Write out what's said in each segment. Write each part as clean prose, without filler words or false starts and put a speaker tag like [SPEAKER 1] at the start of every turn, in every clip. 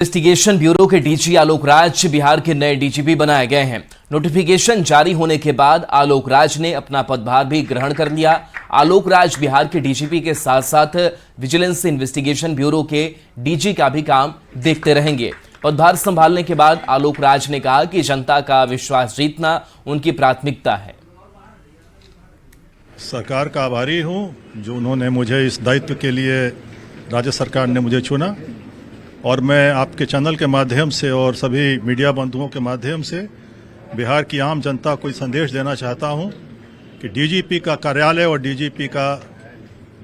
[SPEAKER 1] Investigation bureau के DG Alok Raj Bihar के नए डीजीपी बनाए गए हैं। नोटिफिकेशन जारी होने के बाद आलोक राज ने अपना पदभार भी ग्रहण कर लिया। आलोक राज बिहार के डीजीपी के साथ साथ विजिलेंस इन्वेस्टिगेशन ब्यूरो के डीजी का भी काम देखते रहेंगे। पदभार संभालने के बाद आलोक राज ने कहा कि जनता का विश्वास जीतना उनकी प्राथमिकता है।
[SPEAKER 2] सरकार का आभारी हूं जो उन्होंने मुझे इस दायित्व के लिए राज्य सरकार ने मुझे चुना, और मैं आपके चैनल के माध्यम से और सभी मीडिया बंधुओं के माध्यम से बिहार की आम जनता को संदेश देना चाहता हूं कि डीजीपी का कार्यालय और डीजीपी का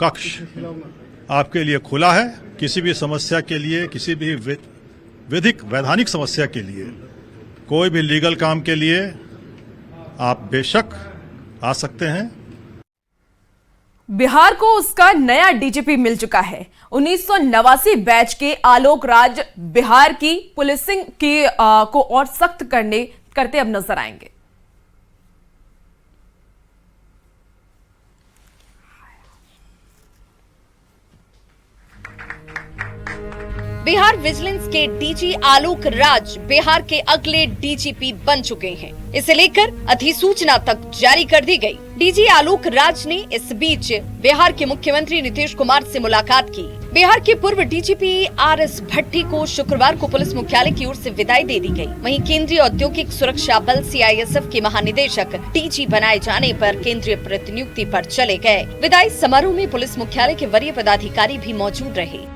[SPEAKER 2] कक्ष आपके लिए खुला है। किसी भी समस्या के लिए, किसी भी विधिक वैधानिक समस्या के लिए, कोई भी लीगल काम के लिए आप बेशक आ सकते हैं।
[SPEAKER 3] बिहार को उसका नया डीजीपी मिल चुका है। 1989 बैच के आलोक राज बिहार की पुलिसिंग को और सख्त करते अब नजर आएंगे।
[SPEAKER 4] बिहार विजिलेंस के डीजी आलोक राज बिहार के अगले डीजीपी बन चुके हैं। इसे लेकर अधिसूचना तक जारी कर दी गई। डीजी आलोक राज ने इस बीच बिहार के मुख्यमंत्री नीतीश कुमार से मुलाकात की। बिहार के पूर्व डीजीपी आरएस भट्टी को शुक्रवार को पुलिस मुख्यालय की ओर से विदाई दे दी गई। वहीं केंद्रीय औद्योगिक सुरक्षा बल सीआईएसएफ के महानिदेशक डीजी बनाए जाने पर केंद्रीय प्रतिनियुक्ति पर चले गए। विदाई समारोह में पुलिस मुख्यालय के वरीय पदाधिकारी भी मौजूद रहे।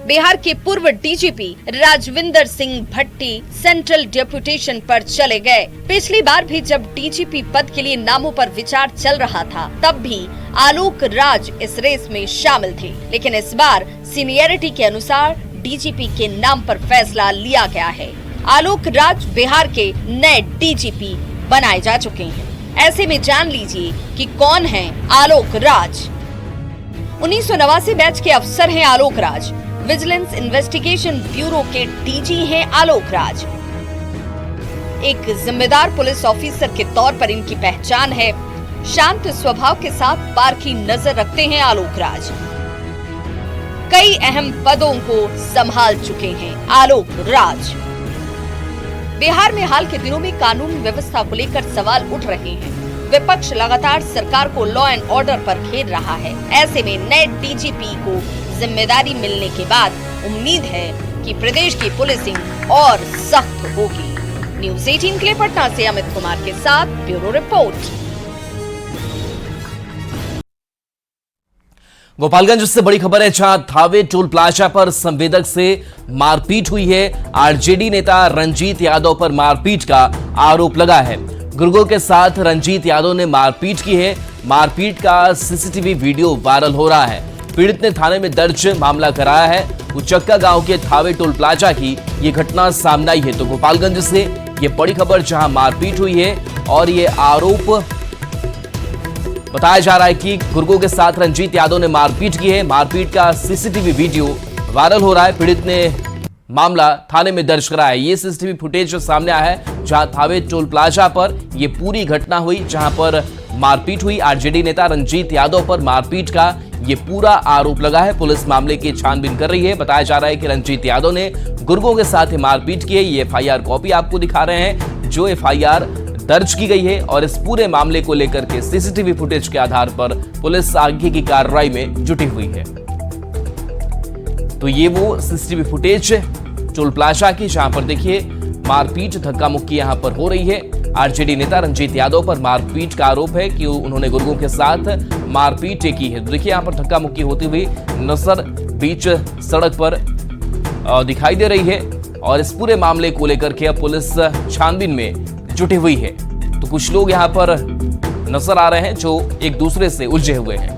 [SPEAKER 4] बिहार के पूर्व डीजीपी राजविंदर सिंह भट्टी सेंट्रल डेपुटेशन पर चले गए। पिछली बार भी जब डीजीपी पद के लिए नामों पर विचार चल रहा था, तब भी आलोक राज इस रेस में शामिल थे, लेकिन इस बार सीनियरिटी के अनुसार डीजीपी के नाम पर फैसला लिया गया है। आलोक राज बिहार के नए डीजीपी बनाए जा चुके हैं। ऐसे में जान लीजिए कि कौन है आलोक राज। 1989 बैच के अफसर हैं Alok Raj. Vigilance investigation bureau के डीजी हैं आलोक राज। एक जिम्मेदार पुलिस ऑफिसर के तौर पर इनकी पहचान है। शांत स्वभाव के साथ पारखी नजर रखते हैं आलोक राज। कई अहम पदों को संभाल चुके हैं आलोक राज। बिहार में हाल के दिनों में कानून व्यवस्था को लेकर सवाल उठ रहे हैं। विपक्ष लगातार सरकार को लॉ एंड ऑर्डर पर घेर रहा है। ऐसे में नए डीजीपी को जिम्मेदारी मिलने के बाद उम्मीद है कि प्रदेश की पुलिसिंग और सख्त होगी। न्यूज़ 18 के लिए पटना से अमित कुमार के साथ ब्यूरो रिपोर्ट।
[SPEAKER 1] गोपालगंज से बड़ी खबर है, जहां थावे टोल प्लाजा पर संवेदक से मारपीट हुई है। आरजेडी नेता रंजीत यादव पर मारपीट का आरोप लगा है। गुर्गों के साथ रंजीत यादव ने मारपीट की है। मारपीट का सीसीटीवी वीडियो वायरल हो रहा है। पीड़ित ने थाने में दर्ज मामला कराया है। उचक्का गांव के थावे टोल प्लाजा की ये घटना सामने आई है। तो गोपालगंज से ये बड़ी खबर, जहां मारपीट हुई है और ये आरोप बताया जा रहा है कि गुर्गों के साथ रंजीत यादव ने मारपीट की है। मारपीट का सीसीटीवी वीडियो वायरल हो रहा है। पीड़ित ने मामला थाने में दर्ज कराया है। ये सीसीटीवी फुटेज जो सामने आया है, जहां थावे टोल प्लाजा पर ये पूरी घटना हुई, जहां पर मारपीट हुई। आरजेडी नेता रंजीत यादव पर मारपीट का ये पूरा आरोप लगा है। पुलिस मामले की छानबीन कर रही है। बताया जा रहा है कि रंजीत यादव ने गुर्गों के साथ मारपीट की है। ये एफआईआर कॉपी आपको दिखा रहे हैं, जो एफआईआर दर्ज की गई है, और इस पूरे मामले को लेकर के सीसीटीवी फुटेज के आधार पर पुलिस आगे की कार्रवाई में जुटी हुई है। तो ये वो सीसीटीवी फुटेज टोल प्लाजा की, जहां पर देखिए मारपीट धक्का मुक्की यहां पर हो रही है। आरजेडी नेता रंजीत यादव पर मारपीट का आरोप है कि उन्होंने गुर्गों के साथ मारपीट की है। देखिए यहां पर धक्का मुक्की होती हुई नजर बीच सड़क पर दिखाई दे रही है, और इस पूरे मामले को लेकर के अब पुलिस छानबीन में जुटी हुई है। तो कुछ लोग यहां पर नजर आ रहे हैं जो एक दूसरे से उलझे हुए हैं।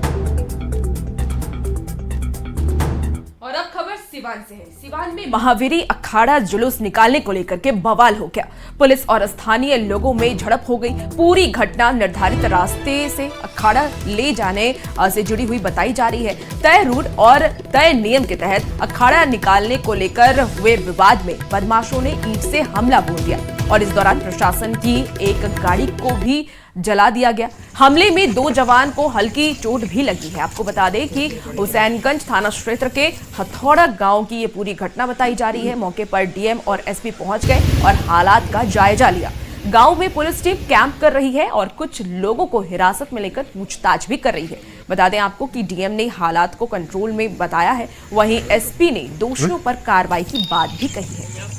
[SPEAKER 3] और अब खबर सिवान से है। सिवान में महावीरी अखाड़ा जुलूस निकालने को लेकर के बवाल हो गया। पुलिस और स्थानीय लोगों में झड़प हो गई। पूरी घटना निर्धारित रास्ते से अखाड़ा ले जाने से जुड़ी हुई बताई जा रही है। तय रूट और तय नियम के तहत अखाड़ा निकालने को लेकर हुए विवाद में बदमाशों ने ईंट से हमला बोल दिया, और इस दौरान प्रशासन की एक गाड़ी को भी जला दिया गया। हमले में 2 जवान को हल्की चोट भी लगी है। आपको बता दें कि हुसैनगंज थाना क्षेत्र के हथौड़ा गांव की ये पूरी घटना बताई जा रही है। मौके पर डीएम और एसपी पहुंच गए और हालात का जायजा लिया। गांव में पुलिस टीम कैंप कर रही है और कुछ लोगों को हिरासत में लेकर पूछताछ भी कर रही है। बता दें आपको कि डीएम ने हालात को कंट्रोल में बताया है, वहीं एसपी ने दोषियों पर कार्रवाई की बात भी कही है।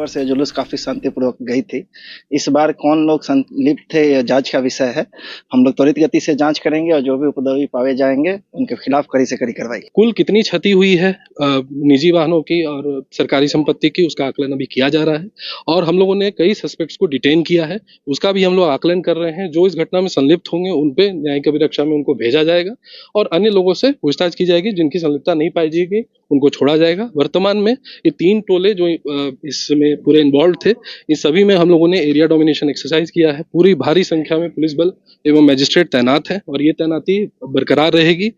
[SPEAKER 5] से जुलूस काफी शांतिपूर्वक गई थी। इस बार कौन लोग संलिप्त थे यह जांच का विषय है। हम लोग त्वरित गति से जांच करेंगे और जो भी उपद्रवी पाए जाएंगे उनके खिलाफ कड़ी से कड़ी कार्रवाई।
[SPEAKER 6] कुल कितनी क्षति हुई है निजी वाहनों की और सरकारी संपत्ति की, उसका आकलन अभी किया जा रहा है और हम लोगों ने कई सस्पेक्ट्स को डिटेन किया है, उसका भी हम लोग आकलन कर रहे हैं। जो इस घटना में संलिप्त होंगे उन पे न्यायिक अभिरक्षा में उनको भेजा जाएगा और अन्य लोगों से पूछताछ की जाएगी। जिनकी संलिप्तता नहीं पाई जाएगी उनको छोड़ा जाएगा। वर्तमान में ये 3 टोले जो इसमें पूरे इन्वॉल्व थे, इस सभी में हम लोगों ने एरिया डोमिनेशन एक्सरसाइज किया है। पूरी भारी संख्या में पुलिस बल एवं मजिस्ट्रेट तैनात हैं और ये तैनाती बरकरार रहेगी।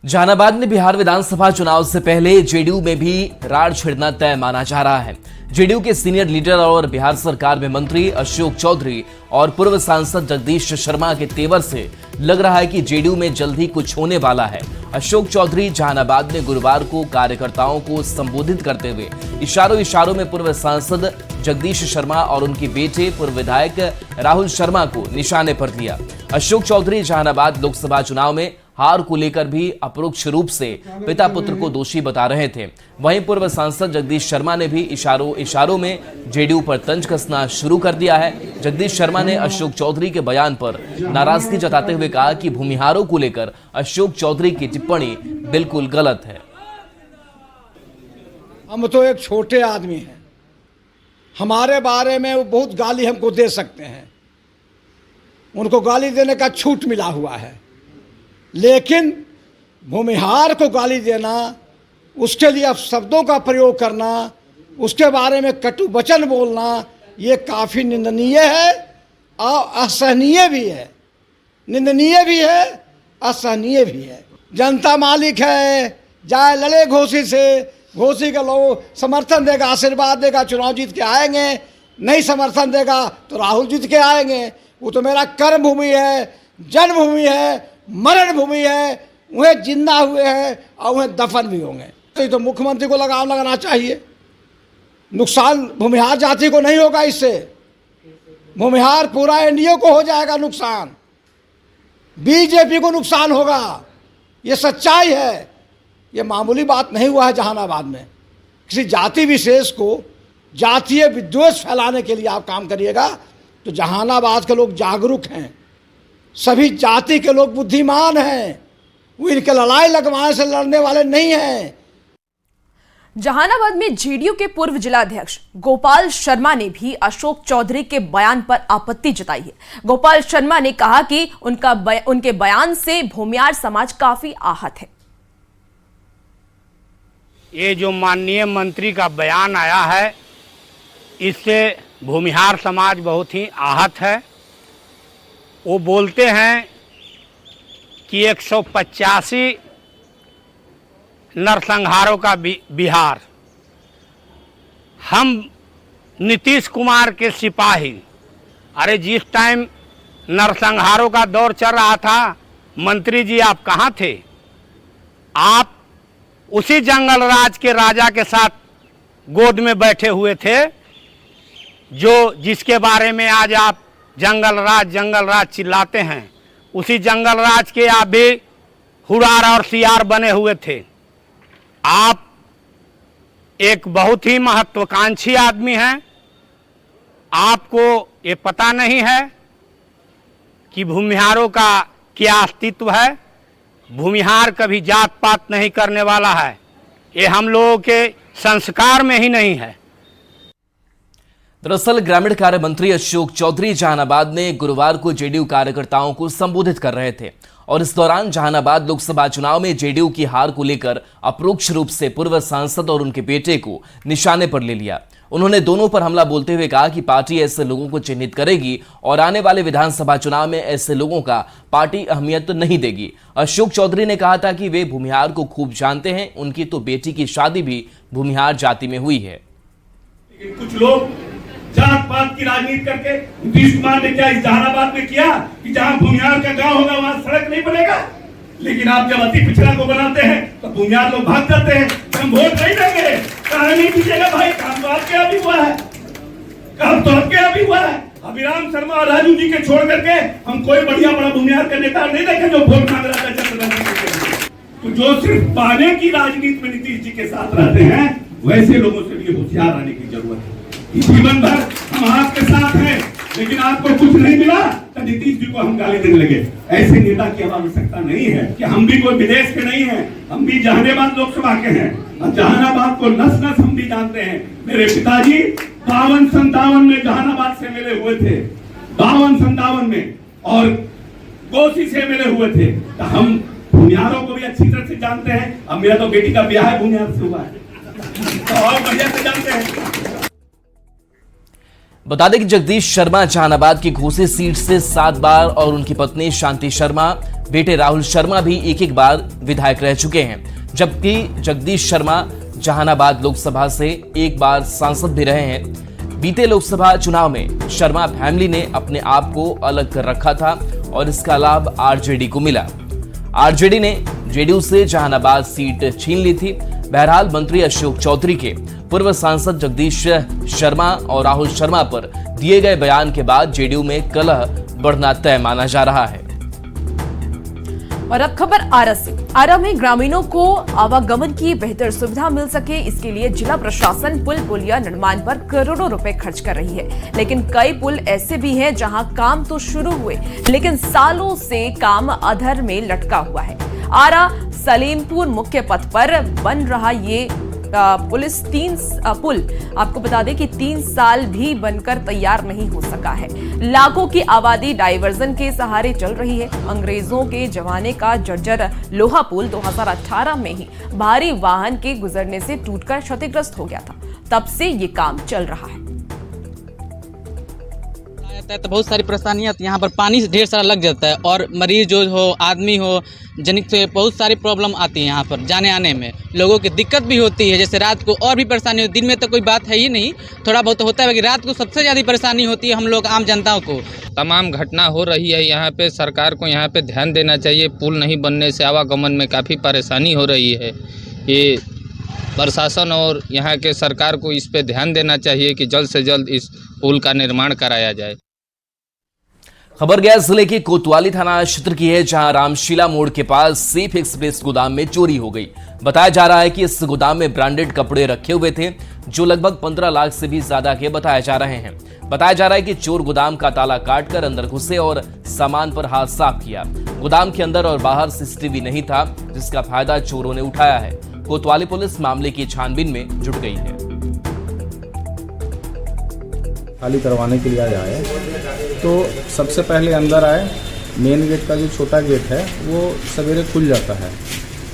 [SPEAKER 1] जहानाबाद में बिहार विधानसभा चुनाव से पहले जेडीयू में भी राड़ छिड़ना तय माना जा रहा है। जेडीयू के सीनियर लीडर और बिहार सरकार में मंत्री अशोक चौधरी और पूर्व सांसद जगदीश शर्मा के तेवर से लग रहा है कि जेडीयू में जल्द ही कुछ होने वाला है। अशोक चौधरी जहानाबाद में गुरुवार को कार्यकर्ताओं को संबोधित करते हुए इशारों में पूर्व सांसद जगदीश शर्मा और उनके बेटे पूर्व विधायक राहुल शर्मा को निशाने पर लिया। अशोक चौधरी जहानाबाद लोकसभा चुनाव में हार को लेकर भी अपरोक्ष रूप से पिता पुत्र को दोषी बता रहे थे। वहीं पूर्व सांसद जगदीश शर्मा ने भी इशारों में जेडीयू पर तंज कसना शुरू कर दिया है। जगदीश शर्मा ने अशोक चौधरी के बयान पर नाराजगी जताते हुए कहा कि भूमिहारों को लेकर अशोक चौधरी की टिप्पणी बिल्कुल गलत है।
[SPEAKER 7] हम तो एक छोटे आदमी हैं, हमारे बारे में वो बहुत गाली हमको दे सकते हैं, उनको गाली देने का छूट मिला हुआ है, लेकिन भूमिहार को गाली देना, उसके लिए शब्दों का प्रयोग करना, उसके बारे में कटु वचन बोलना, ये काफ़ी निंदनीय है और असहनीय भी है। निंदनीय भी है, असहनीय भी है। जनता मालिक है, जाए लड़े घोषी से, घोषी के लोग समर्थन देगा, आशीर्वाद देगा, चुनाव जीत के आएंगे, नहीं समर्थन देगा तो राहुल जीत के आएंगे। वो तो मेरा कर्म भूमि है, जन्मभूमि है, मरण भूमि है, वह जिंदा हुए हैं और वह दफन भी होंगे। तो मुख्यमंत्री को लगाम लगाना चाहिए। नुकसान भूमिहार जाति को नहीं होगा, इससे भूमिहार पूरा एनडीए को हो जाएगा नुकसान, बीजेपी को नुकसान होगा। ये सच्चाई है, ये मामूली बात नहीं हुआ है। जहानाबाद में किसी जाति विशेष को जातीय विद्वेष फैलाने के लिए आप काम करिएगा तो जहानाबाद के लोग जागरूक हैं, सभी जाति के लोग बुद्धिमान हैं, वो इनके लड़ाई लगवाने से लड़ने वाले नहीं हैं।
[SPEAKER 3] जहानाबाद में जेडीयू के पूर्व जिलाध्यक्ष गोपाल शर्मा ने भी अशोक चौधरी के बयान पर आपत्ति जताई है। गोपाल शर्मा ने कहा कि उनके बयान से भूमिहार समाज काफी आहत है।
[SPEAKER 8] ये जो माननीय मंत्री का बयान आया है, इससे भूमिहार समाज बहुत ही आहत है। वो बोलते हैं कि 185 नरसंहारों का बिहार, हम नीतीश कुमार के सिपाही। अरे जिस टाइम नरसंहारों का दौर चल रहा था, मंत्री जी आप कहाँ थे? आप उसी जंगल राज के राजा के साथ गोद में बैठे हुए थे, जो जिसके बारे में आज आप जंगल राज चिल्लाते हैं। उसी जंगल राज के आप भी हुरार और सियार बने हुए थे। आप एक बहुत ही महत्वाकांक्षी आदमी हैं। आपको ये पता नहीं है कि भूमिहारों का क्या अस्तित्व है। भूमिहार कभी जात पात नहीं करने वाला है, ये हम लोगों के संस्कार में ही नहीं है।
[SPEAKER 1] दरअसल ग्रामीण कार्य मंत्री अशोक चौधरी जहानाबाद में गुरुवार को जेडीयू कार्यकर्ताओं को संबोधित कर रहे थे और इस दौरान जहानाबाद लोकसभा चुनाव में जेडीयू की हार को लेकर अपरोक्ष रूप से पूर्व सांसद और उनके बेटे को निशाने पर ले लिया। उन्होंने दोनों पर हमला बोलते हुए कहा कि पार्टी ऐसे लोगों को चिन्हित करेगी और आने वाले विधानसभा चुनाव में ऐसे लोगों का पार्टी अहमियत नहीं देगी। अशोक चौधरी ने कहा था कि वे भूमिहार को खूब जानते हैं, उनकी तो बेटी की शादी भी भूमिहार जाति में हुई है।
[SPEAKER 9] लेकिन कुछ लोग जात पात की राजनीति करके नीतीश कुमार ने क्या इस जहानाबाद में किया कि जहां भूमिहार का गांव होगा वहां सड़क नहीं बनेगा? लेकिन आप जब अति पिछड़ा को बनाते हैं तो भूमिहार लोग भाग जाते हैं, हम वोट नहीं देंगे। कहा नहीं दीजिएगा भाई, काम तो आपके यहाँ भी हुआ है, काम तो आपके यहाँ भी हुआ है। अभिराम शर्मा और राजू जी के छोड़ करके हम कोई बढ़िया बड़ा भूमिहार का नेता नहीं देखे जो वोट मांग रहा था जनप्रतिनिधि। तो जो सिर्फ पाने की राजनीति में नीतीश जी के साथ रहते हैं, वैसे लोगों से भी होशियार आने की जरूरत है। जीवन भर हम आपके साथ हैं, लेकिन आपको कुछ नहीं मिला तो नीतीश जी को हम गाली देने लगे। ऐसे नेता की आवश्यकता नहीं है कि हम भी कोई विदेश के नहीं हैं, हम भी जहानाबाद लोकसभा के हैं और जहानाबाद को नस नस हम भी जानते हैं। मेरे पिताजी 52-57 में जहानाबाद से मिले हुए थे, 52-57 में, और कोसी से मिले हुए थे। तो हम भूमिहारों को भी अच्छी तरह से जानते हैं। अब मेरा तो बेटी का ब्याह है भूमिहार से हुआ है, तो और बढ़िया से जानते हैं।
[SPEAKER 1] बता दें कि जगदीश शर्मा जहानाबाद की घोसी सीट से 7 बार और उनकी पत्नी शांति शर्मा, बेटे राहुल शर्मा भी एक बार विधायक रह चुके हैं, जबकि जगदीश शर्मा जहानाबाद लोकसभा से 1 बार सांसद भी रहे हैं। बीते लोकसभा चुनाव में शर्मा फैमिली ने अपने आप को अलग कर रखा था और इसका लाभ आरजेडी को मिला। आरजेडी ने जेडीयू से जहानाबाद सीट छीन ली थी। बहरहाल मंत्री अशोक चौधरी के पूर्व सांसद जगदीश शर्मा और राहुल शर्मा पर दिए गए बयान के बाद जेडीयू में कलह बढ़ना तय माना जा रहा है।
[SPEAKER 3] और अब खबर आरा से। आरा में ग्रामीणों को आवागमन की बेहतर सुविधा मिल सके, इसके लिए जिला प्रशासन पुल पुलिया निर्माण पर करोड़ों रुपए खर्च कर रही है। लेकिन कई पुल ऐसे भी हैं जहां काम तो शुरू हुए लेकिन सालों से काम अधर में लटका हुआ है। आरा सलीमपुर मुख्य पथ पर बन रहा ये पुल आपको बता दें कि 3 साल भी बनकर तैयार नहीं हो सका है। लाखों की आबादी डाइवर्जन के सहारे चल रही है। अंग्रेजों के जमाने का जर्जर लोहा पुल 2018 में ही भारी वाहन के गुजरने से टूटकर क्षतिग्रस्त हो गया था। तब से ये काम चल रहा है।
[SPEAKER 10] तो बहुत सारी परेशानियाँ, यहाँ पर पानी से ढेर सारा लग जाता है और मरीज जो हो, आदमी हो, जनिक से बहुत सारी प्रॉब्लम आती है। यहाँ पर जाने आने में लोगों की दिक्कत भी होती है। जैसे रात को और भी परेशानी होती है, दिन में तो कोई बात है ही नहीं, थोड़ा बहुत होता है, लेकिन रात को सबसे ज़्यादा परेशानी होती है हम लोग आम जनताओं को।
[SPEAKER 11] तमाम घटना हो रही है यहाँ पे, सरकार को यहाँ पे ध्यान देना चाहिए। पुल नहीं बनने से आवागमन में काफ़ी परेशानी हो रही है। ये प्रशासन और यहाँ के सरकार को इस पे ध्यान देना चाहिए कि जल्द से जल्द इस पुल का निर्माण कराया जाए।
[SPEAKER 1] खबर गया जिले के कोतवाली थाना क्षेत्र की है, जहां रामशीला मोड़ के पास सेफ एक्सप्रेस गोदाम में चोरी हो गई। बताया जा रहा है कि इस गोदाम में ब्रांडेड कपड़े रखे हुए थे जो लगभग 15 लाख से भी ज्यादा के बताए जा रहे हैं। बताया जा रहा है कि चोर गोदाम का ताला काटकर अंदर घुसे और सामान पर हाथ साफ किया। गोदाम के अंदर और बाहर सीसीटीवी नहीं था, जिसका फायदा चोरों ने उठाया है। कोतवाली पुलिस मामले की छानबीन में जुट गई है।
[SPEAKER 12] खाली करवाने के लिए आए तो सबसे पहले अंदर आए। मेन गेट का जो छोटा गेट है वो सवेरे खुल जाता है,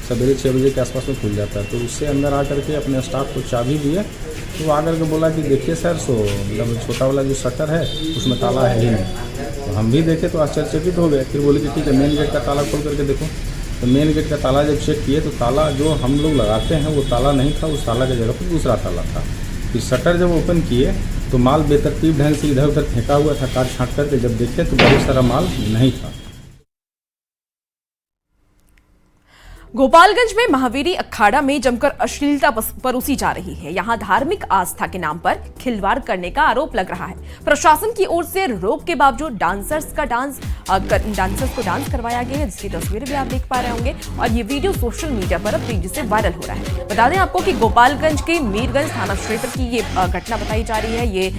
[SPEAKER 12] सवेरे 6 बजे के आसपास में खुल जाता है। तो उससे अंदर आकर के अपने स्टाफ को चाबी दिए, तो वो आकर के बोला कि देखिए सर, सो मतलब छोटा वाला जो शटर है उसमें ताला है ही नहीं। तो हम भी देखे तो आश्चर्यचकित हो गए। फिर बोले कि ठीक है, मेन गेट का ताला खोल करके देखो। तो मेन गेट का ताला जब चेक किए तो ताला जो हम लोग लगाते हैं वो ताला नहीं था, उस ताला की जगह पर दूसरा ताला था। फिर शटर जब ओपन किए तो माल बेतरतीब ढंग से इधर उधर फेंका हुआ था। काट छाँट करके जब देखे तो बहुत सारा माल नहीं था।
[SPEAKER 3] गोपालगंज में महावीरी अखाड़ा में जमकर अश्लीलता परोसी जा रही है। यहां धार्मिक आस्था के नाम पर खिलवाड़ करने का आरोप लग रहा है। प्रशासन की ओर से रोक के बावजूद डांसर्स को डांस करवाया गया है, जिसकी तस्वीरें भी आप देख पा रहे होंगे। और ये वीडियो सोशल मीडिया पर अब तेजी से वायरल हो रहा है। बता दें आपको कि गोपालगंज के मीरगंज थाना क्षेत्र की ये घटना बताई जा रही है। ये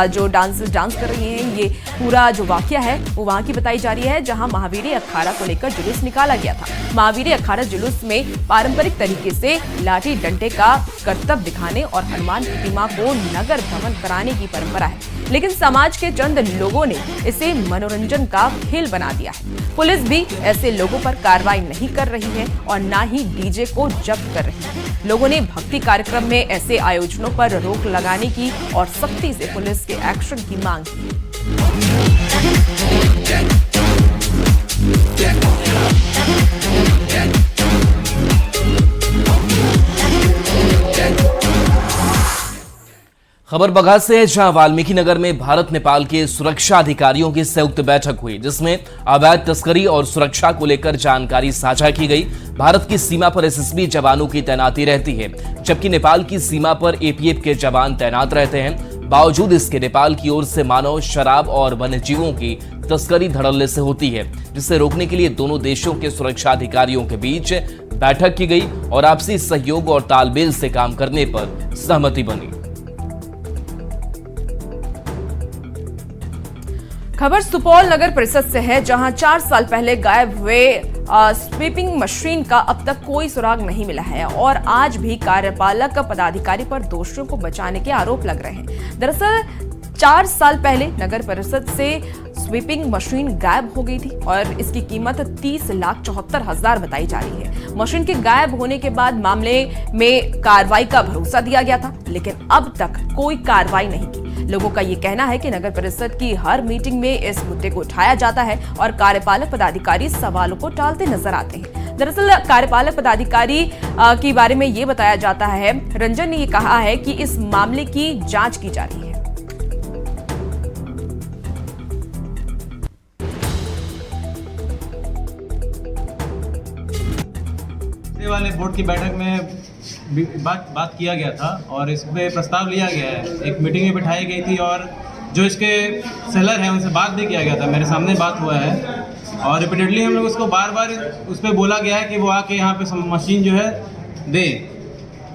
[SPEAKER 3] जो डांसर्स डांस कर रही हैं, ये पूरा जो वाकया है वो वहां की बताई जा रही है, जहां महावीरी अखाड़ा को लेकर जुलूस निकाला गया था। महावीरी अखाड़ा जुलूस में पारंपरिक तरीके से लाठी डंडे का करतब दिखाने और हनुमान प्रतिमा को नगर भ्रमण कराने की परंपरा है, लेकिन समाज के चंद लोगों ने इसे मनोरंजन का खेल बना दिया है। पुलिस भी ऐसे लोगों पर कार्रवाई नहीं कर रही है और ना ही डीजे को जब्त कर रही है। लोगों ने भक्ति कार्यक्रम में ऐसे आयोजनों पर रोक लगाने की और सख्ती से पुलिस के एक्शन की मांग की।
[SPEAKER 1] खबर बघा से है, जहां वाल्मीकि नगर में भारत नेपाल के सुरक्षा अधिकारियों की संयुक्त बैठक हुई, जिसमें अवैध तस्करी और सुरक्षा को लेकर जानकारी साझा की गई। भारत की सीमा पर एसएसबी जवानों की तैनाती रहती है, जबकि नेपाल की सीमा पर एपीएफ के जवान तैनात रहते हैं। बावजूद इसके नेपाल की ओर से मानव, शराब और वन्यजीवों की तस्करी धड़ल्ले से होती है, जिसे रोकने के लिए दोनों देशों के सुरक्षा अधिकारियों के बीच बैठक की गई और आपसी सहयोग और तालमेल से काम करने पर सहमति बनी।
[SPEAKER 3] खबर सुपौल नगर परिषद से है, जहां 4 साल पहले गायब हुए स्वीपिंग मशीन का अब तक कोई सुराग नहीं मिला है और आज भी कार्यपालक पदाधिकारी पर दोषियों को बचाने के आरोप लग रहे हैं। दरअसल 4 साल पहले नगर परिषद से स्वीपिंग मशीन गायब हो गई थी और इसकी कीमत 30,74,000 बताई जा रही है। मशीन के गायब होने के बाद मामले में कार्रवाई का भरोसा दिया गया था, लेकिन अब तक कोई कार्रवाई नहीं की। लोगों का ये कहना है कि नगर परिषद की हर मीटिंग में इस मुद्दे को उठाया जाता है और कार्यपालक पदाधिकारी सवालों को टालते नजर आते हैं। दरअसल कार्यपालक पदाधिकारी के बारे में ये बताया जाता है, रंजन ने ये कहा है कि इस मामले की जांच की जा रही है।
[SPEAKER 13] वाले बोर्ड की बैठक में बात किया गया था और इस पे प्रस्ताव लिया गया है। एक मीटिंग में बिठाई गई थी और जो इसके सेलर हैं उनसे बात भी किया गया था, मेरे सामने बात हुआ है और रिपीटेडली हम लोग उसको बार बार उस पर बोला गया है कि वो आके यहाँ पे मशीन जो है दे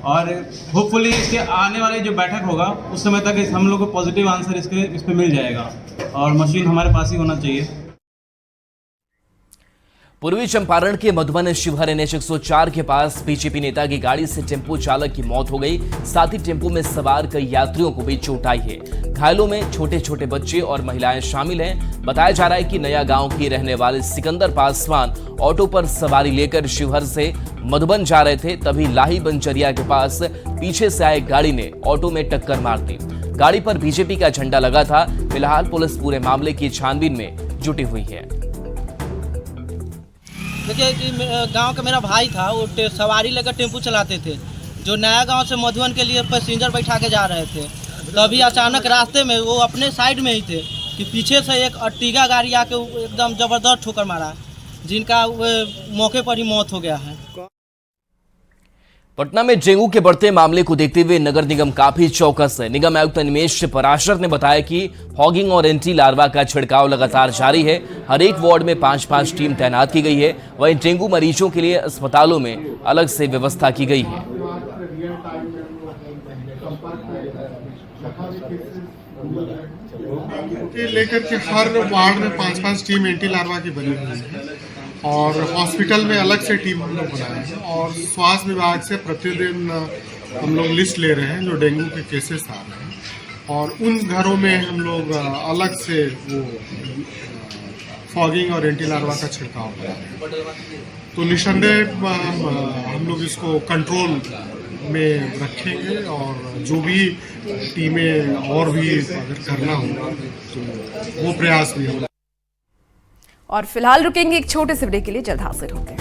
[SPEAKER 13] और होपफुली इसके आने वाली जो बैठक होगा उस समय तक हम लोग को पॉजिटिव आंसर इस पे मिल जाएगा और मशीन हमारे पास ही होना चाहिए।
[SPEAKER 1] पूर्वी चंपारण के मधुबन शिवहर NH 104 के पास बीजेपी नेता की गाड़ी से टेम्पो चालक की मौत हो गई। साथ ही टेम्पो में सवार कई यात्रियों को भी चोट आई है। घायलों में छोटे छोटे बच्चे और महिलाएं शामिल हैं। बताया जा रहा है कि नया गांव की रहने वाले सिकंदर पासवान ऑटो पर सवारी लेकर शिवहर से मधुबन जा रहे थे, तभी लाही बंचरिया के पास पीछे से आए गाड़ी ने ऑटो में टक्कर मार दी। गाड़ी पर बीजेपी का झंडा लगा था। फिलहाल पुलिस पूरे मामले की छानबीन में जुटी हुई है।
[SPEAKER 14] देखिए कि गांव का मेरा भाई था, वो सवारी लेकर टेम्पू चलाते थे, जो नया गांव से मधुबन के लिए पैसेंजर बैठा के जा रहे थे। तभी अचानक रास्ते में वो अपने साइड में ही थे कि पीछे से एक अर्टिगा गाड़ी आके एकदम जबरदस्त ठोकर मारा, जिनका मौके पर ही मौत हो गया है।
[SPEAKER 1] पटना में डेंगू के बढ़ते मामले को देखते हुए नगर निगम काफी चौकस है। निगम आयुक्त निमेश पराशर ने बताया कि फॉगिंग और एंटी लार्वा का छिड़काव लगातार जारी है। हर एक वार्ड में 5-5 टीम तैनात की गई है। वहीं डेंगू मरीजों के लिए अस्पतालों में अलग से व्यवस्था की गई है।
[SPEAKER 15] लेकर के हर वार्ड में 5-5 टीम एंटी लार्वा की बनी हुई है और हॉस्पिटल में अलग से टीम हम लोग बनाए हैं और स्वास्थ्य विभाग से प्रतिदिन हम लोग लिस्ट ले रहे हैं जो डेंगू के केसेस आ रहे हैं और उन घरों में हम लोग अलग से वो फॉगिंग और एंटी लार्वा का छिड़काव करा रहे हैं। तो निसंदेह हम लोग इसको कंट्रोल में रखेंगे और जो भी टीमें और भी अगर करना होगा तो वो प्रयास भी होगा।
[SPEAKER 3] और फिलहाल रुकेंगे एक छोटे से ब्रेक के लिए, जल्द हाजिर होते हैं।